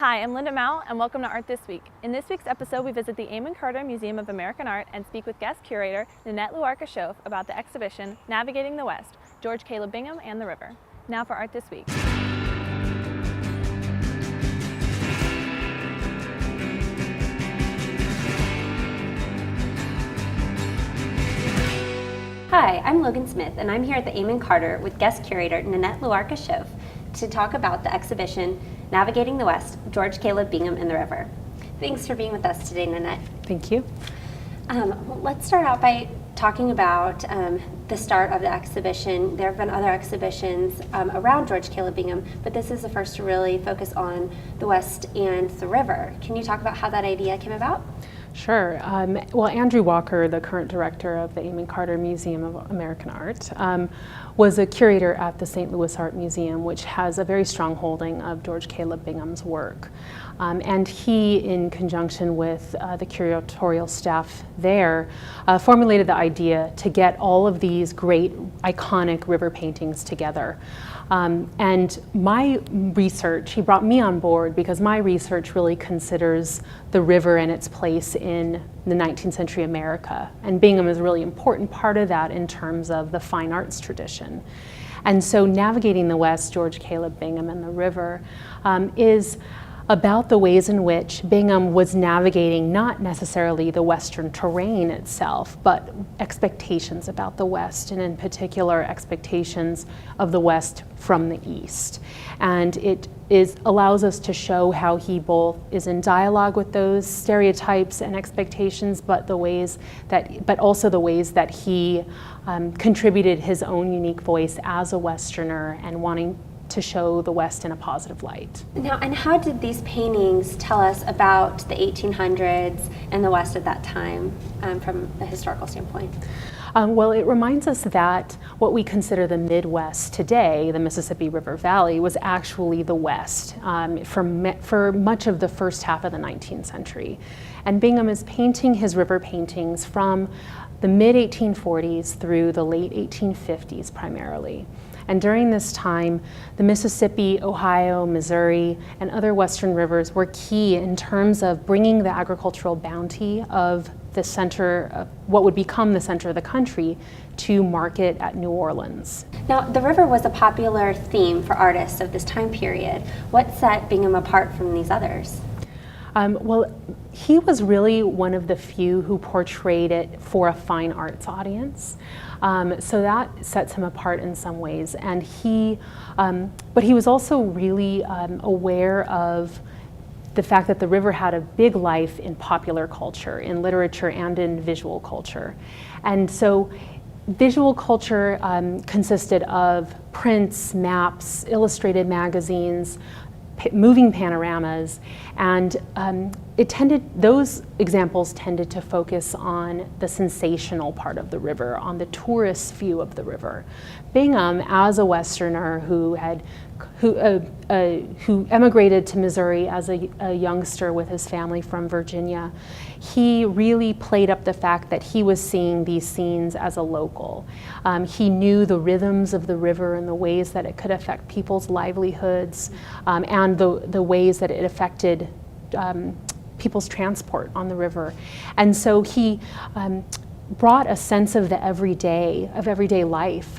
Hi, I'm Linda Mao, and welcome to Art This Week. In this week's episode, we visit the Amon Museum of American Art and speak with guest curator Nenette Luarca-Shoaf about the exhibition Navigating the West, George Caleb Bingham and the River. Now for Art This Week. Hi, I'm Logan Smith, and I'm here at the Amon Carter with guest curator Nenette Luarca-Shoaf to talk about the exhibition Navigating the West, George Caleb Bingham and the River. Thanks for being with us today, Nenette. Thank you. Let's start out by talking about the start of the exhibition. There have been other exhibitions around George Caleb Bingham, but this is the first to really focus on the West and the river. Can you talk about how that idea came about? Sure. Well, Andrew Walker, the current director of the Amon Carter Museum of American Art, was a curator at the St. Louis Art Museum, which has a very strong holding of George Caleb Bingham's work. And he, in conjunction with the curatorial staff there, formulated the idea to get all of these great, iconic river paintings together. And my research, he brought me on board because my research really considers the river and its place in the 19th century America. And Bingham is a really important part of that in terms of the fine arts tradition. And so Navigating the West, George Caleb Bingham and the River is about the ways in which Bingham was navigating not necessarily the Western terrain itself, but expectations about the West, and in particular expectations of the West from the East. And it allows us to show how he both is in dialogue with those stereotypes and expectations, but also the ways that he contributed his own unique voice as a Westerner and wanting to show the West in a positive light. Now, and how did these paintings tell us about the 1800s and the West at that time from a historical standpoint? Well, it reminds us that what we consider the Midwest today, the Mississippi River Valley, was actually the West for much of the first half of the 19th century. And Bingham is painting his river paintings from the mid-1840s through the late 1850s primarily. And during this time, the Mississippi, Ohio, Missouri, and other western rivers were key in terms of bringing the agricultural bounty of the center of what would become the center of the country to market at New Orleans. Now, the river was a popular theme for artists of this time period. What set Bingham apart from these others? Well, he was really one of the few who portrayed it for a fine arts audience. So that sets him apart in some ways. And but he was also really aware of the fact that the river had a big life in popular culture, in literature and in visual culture. And so visual culture consisted of prints, maps, illustrated magazines, moving panoramas, and those examples tended to focus on the sensational part of the river, on the tourist view of the river. Bingham, as a Westerner who emigrated to Missouri as a youngster with his family from Virginia, he really played up the fact that he was seeing these scenes as a local. He knew the rhythms of the river and the ways that it could affect people's livelihoods, and the ways that it affected people's transport on the river. And so he brought a sense of the everyday life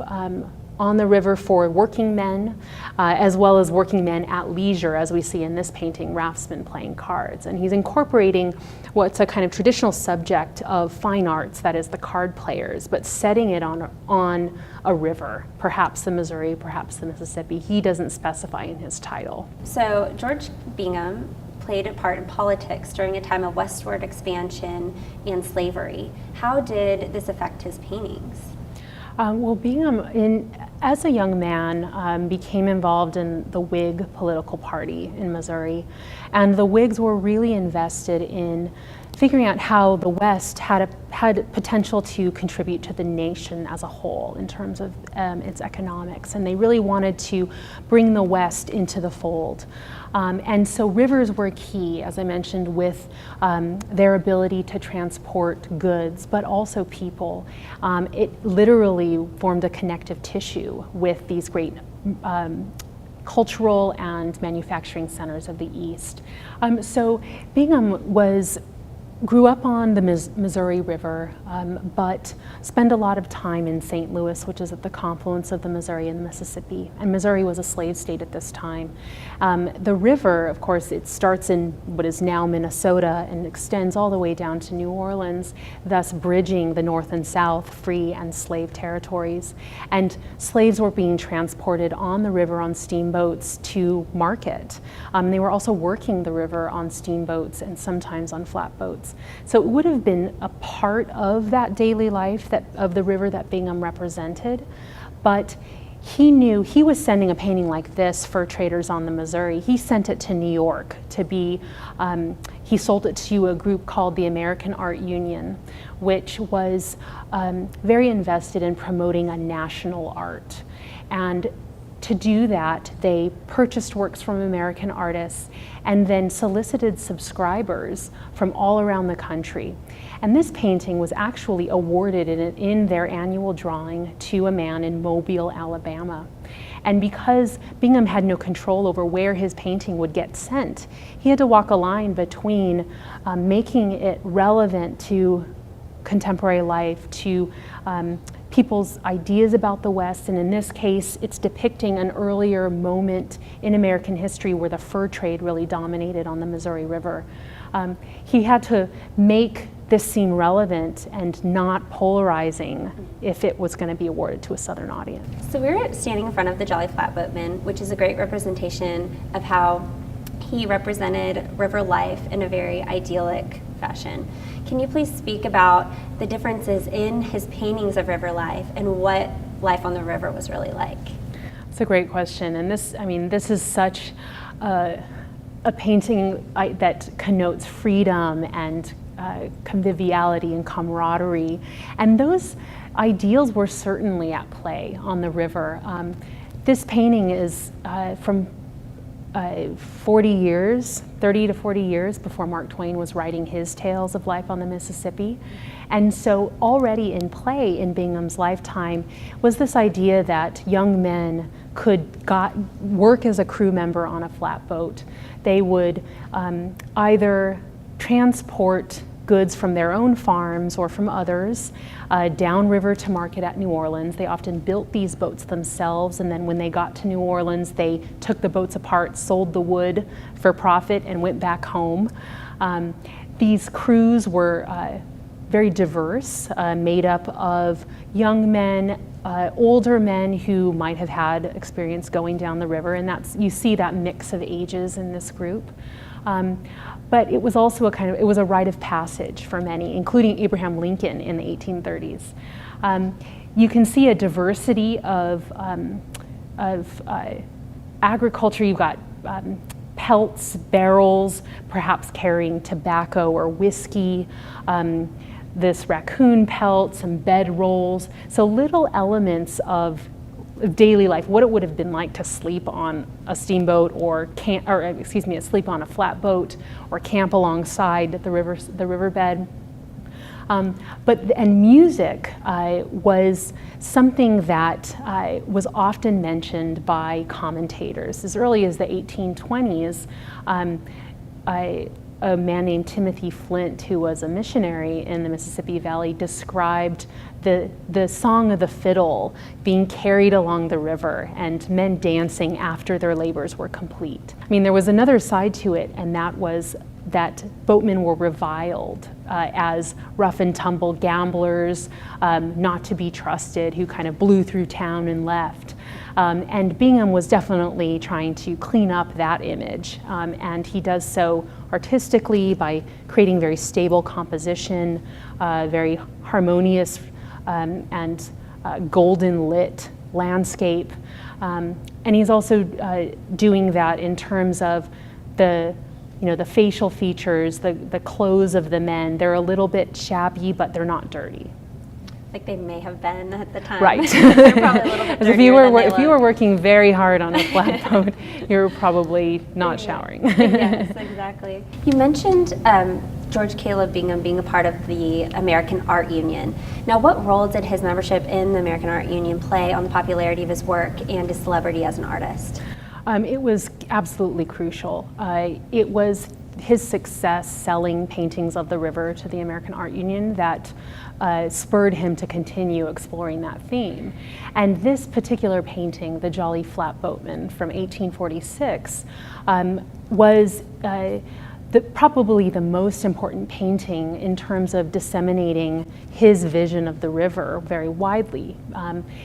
on the river for working men, as well as working men at leisure, as we see in this painting, raftsmen playing cards. And he's incorporating what's a kind of traditional subject of fine arts, that is the card players, but setting it on a river, perhaps the Missouri, perhaps the Mississippi. He doesn't specify in his title. So George Bingham played a part in politics during a time of westward expansion and slavery. How did this affect his paintings? Well, Bingham, as a young man, became involved in the Whig political party in Missouri, and the Whigs were really invested in figuring out how the West had potential to contribute to the nation as a whole in terms of its economics, and they really wanted to bring the West into the fold. And so rivers were key, as I mentioned, with their ability to transport goods, but also people. It literally formed a connective tissue with these great cultural and manufacturing centers of the East. So Bingham grew up on the Missouri River, but spent a lot of time in St. Louis, which is at the confluence of the Missouri and the Mississippi. And Missouri was a slave state at this time. The river, of course, it starts in what is now Minnesota and extends all the way down to New Orleans, thus bridging the North and South free and slave territories. And slaves were being transported on the river on steamboats to market. They were also working the river on steamboats and sometimes on flatboats. So it would have been a part of that daily life of the river that Bingham represented, but he knew he was sending a painting like this for traders on the Missouri. He sent it to New York to be, he sold it to a group called the American Art Union, which was very invested in promoting a national art. And to do that, they purchased works from American artists and then solicited subscribers from all around the country. And this painting was actually awarded in their annual drawing to a man in Mobile, Alabama. And because Bingham had no control over where his painting would get sent, he had to walk a line between making it relevant to contemporary life, to people's ideas about the West, and in this case, it's depicting an earlier moment in American history where the fur trade really dominated on the Missouri River. He had to make this seem relevant and not polarizing if it was going to be awarded to a Southern audience. So we're standing in front of the Jolly Flatboatman, which is a great representation of how he represented river life in a very idyllic fashion. Can you please speak about the differences in his paintings of river life and what life on the river was really like? It's a great question, and this is such a painting that connotes freedom and conviviality and camaraderie, and those ideals were certainly at play on the river. This painting is from 30 to 40 years before Mark Twain was writing his tales of life on the Mississippi. And so already in play in Bingham's lifetime was this idea that young men could work as a crew member on a flatboat. They would either transport goods from their own farms or from others downriver to market at New Orleans. They often built these boats themselves, and then when they got to New Orleans, they took the boats apart, sold the wood for profit, and went back home. These crews were very diverse, made up of young men, older men who might have had experience going down the river, and you see that mix of ages in this group. But it was also it was a rite of passage for many, including Abraham Lincoln in the 1830s. You can see a diversity of agriculture. You've got pelts, barrels, perhaps carrying tobacco or whiskey, this raccoon pelt, some bed rolls. So little elements of daily life, what it would have been like to sleep on a steamboat sleep on a flatboat or camp alongside the riverbed. And music was something that was often mentioned by commentators. As early as the 1820s, a man named Timothy Flint, who was a missionary in the Mississippi Valley, described the song of the fiddle being carried along the river and men dancing after their labors were complete. I mean, there was another side to it, and that was that boatmen were reviled as rough and tumble gamblers, not to be trusted, who kind of blew through town and left. And Bingham was definitely trying to clean up that image, and he does so artistically by creating very stable composition, very harmonious and golden lit landscape. And he's also doing that in terms of the facial features, the clothes of the men. They're a little bit shabby, but they're not dirty. Like they may have been at the time. Right. They're probably a little bit dirtier if you were working very hard on a flatboat, you're probably not showering. Yes, exactly. You mentioned George Caleb Bingham being a part of the American Art Union. Now, what role did his membership in the American Art Union play on the popularity of his work and his celebrity as an artist? It was absolutely crucial. It was his success selling paintings of the river to the American Art Union that spurred him to continue exploring that theme. And this particular painting, the Jolly Flatboatman from 1846, was probably the most important painting in terms of disseminating his vision of the river very widely.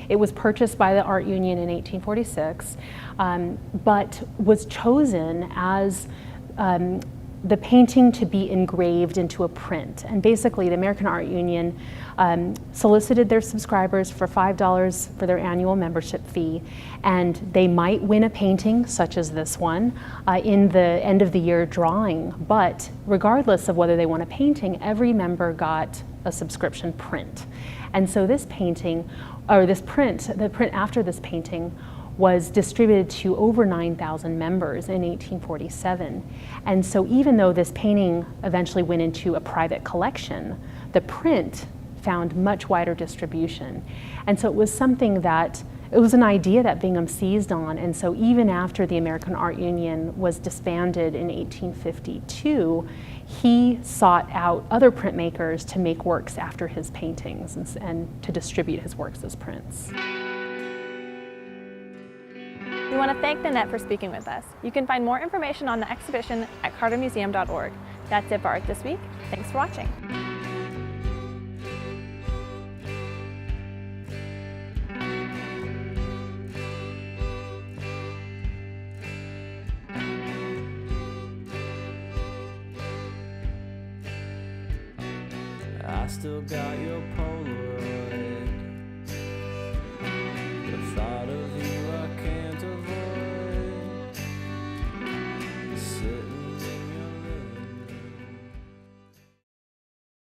It was purchased by the Art Union in 1846, but was chosen as the painting to be engraved into a print. And basically the American Art Union solicited their subscribers for $5 for their annual membership fee, and they might win a painting such as this one in the end of the year drawing. But regardless of whether they won a painting, every member got a subscription print. And so this painting, or this print, the print after this painting, was distributed to over 9,000 members in 1847. And so even though this painting eventually went into a private collection, the print found much wider distribution. And so it was something that, it was an idea that Bingham seized on. And so even after the American Art Union was disbanded in 1852, he sought out other printmakers to make works after his paintings and to distribute his works as prints. We want to thank Nenette for speaking with us. You can find more information on the exhibition at cartermuseum.org. That's it for Art This Week. Thanks for watching. I still got your Polaroid.